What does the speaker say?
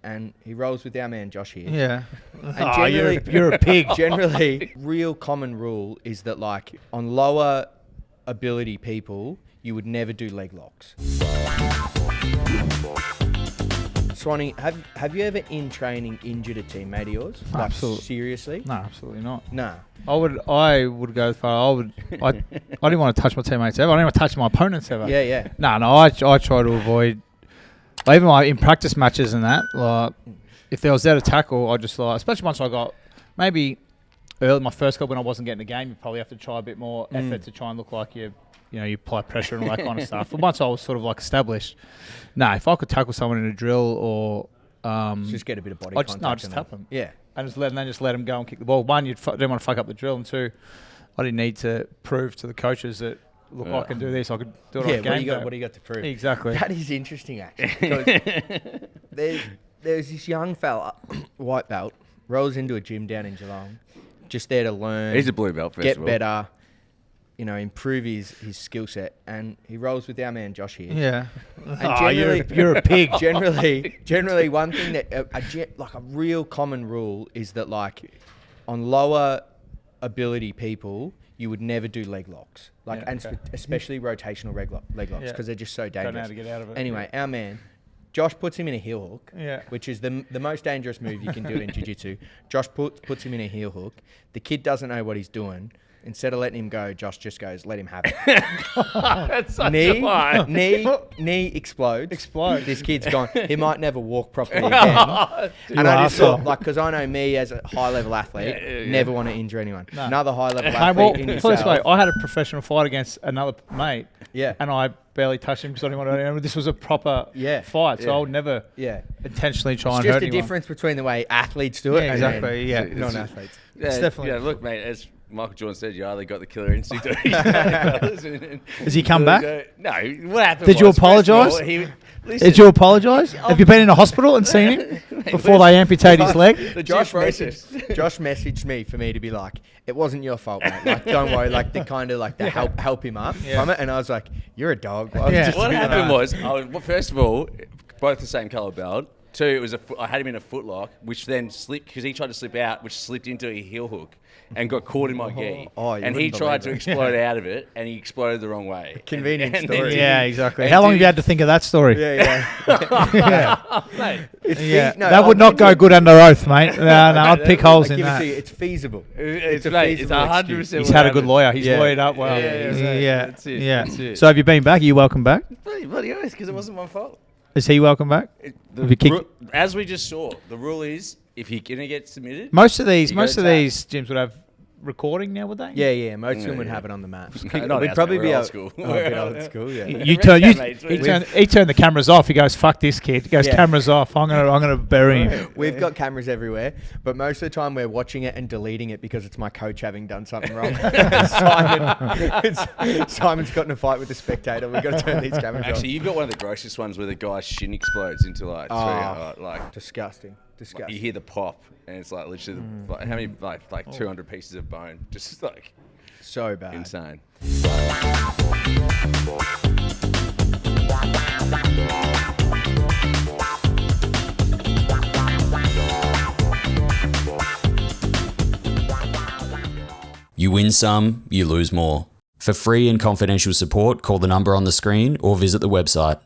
and he rolls with our man Josh here. Yeah. And You're a pig. Generally, real common rule is that like on lower ability people, you would never do leg locks. Swanny, have you ever in training injured a teammate of yours? Like, Absolutely. Seriously? No, absolutely not. No. I would go far. I didn't want to touch my teammates ever. I didn't want to touch my opponents ever. Yeah. No. I try to avoid. Even in practice matches and that, like if there was there to tackle, I just like, especially once I got maybe early my first club when I wasn't getting the game, you probably have to try a bit more effort to try and look like you apply pressure and all that kind of stuff. But once I was sort of like established, if I could tackle someone in a drill or just get a bit of body contact. I'd just tap them. Yeah. And just let them go and kick the ball. One, you didn't want to fuck up the drill, and two, I didn't need to prove to the coaches that look, I can do this. I could do it on game day. What do you got to prove? Exactly. That is interesting, actually. There's this young fella, white belt, rolls into a gym down in Geelong, just there to learn. He's a blue belt, first get of all. better, improve his skill set, and he rolls with our man Josh here. Yeah. And you're a pig. Generally, one thing that a real common rule is that like on lower ability people, you would never do leg locks, especially rotational leg locks, because they're just so dangerous. Don't know how to get out of it. Anyway, our man Josh puts him in a heel hook, Yeah. which is the most dangerous move you can do in jiu-jitsu. Josh puts him in a heel hook. The kid doesn't know what he's doing. Instead of letting him go, Josh just goes, let him have it. That's such a lie. Knee explodes. This kid's gone. He might never walk properly again. And I just thought, because I know me as a high-level athlete, never want to injure anyone. No. Another high-level athlete in put it this way, yourself. I had a professional fight against another mate, Yeah. and I barely touched him because I didn't want to. This was a proper fight, so I would never intentionally try and hurt It's just a anyone. difference between the way athletes do it and exactly. non-athletes. It's definitely- look, mate, as Michael Jordan said, you either got the killer instinct or you don't. Has he come back? No. What happened? Did you was, first of all, apologise? Did you apologise? Have you been in a hospital and seen him before they amputate his leg? Josh messaged me for me to be like, it wasn't your fault, mate. Like, don't worry. Like, the kind of like the help him up from it. And I was like, you're a dog. What happened was, first of all, both the same colour belt. Two, it was I had him in a footlock, which then slipped because he tried to slip out, which slipped into a heel hook and got caught in my gi. And he tried to explode out of it, and he exploded the wrong way. Convenient And story. Yeah, exactly. How long have you had to think of that story? Yeah. Mate, That would not go good under oath, mate. No, I'd pick holes in that. It's feasible. it's a mate, it's feasible 100%. excuse. He's had a good lawyer. He's lawyered up well. That's it. That's it. So have you been back? Are you welcome back? Bloody oath, because it wasn't my fault. Is he welcome back? Have you kicked- As we just saw, the rule is if you're gonna get submitted, Most of these You go tap. gyms would have recording now, would they? Yeah. Most of them would have it on the mat. not We'd ours, probably mate, be we're able- old school. Oh, a bit old school, yeah. He turned the cameras off. He goes, "Fuck this kid." He goes, Yeah. "Cameras off. I'm gonna bury him." We've got cameras everywhere, but most of the time we're watching it and deleting it because it's my coach having done something wrong. Simon's got in a fight with a spectator. We've got to turn these cameras off. Actually, you've got one of the grossest ones where the guy's shin explodes into like Disgusting. you hear the pop, and it's like literally like, how many like 200 pieces of bone, just like So bad. insane. You win some, you lose more. For free and confidential support, call the number on the screen or visit the website.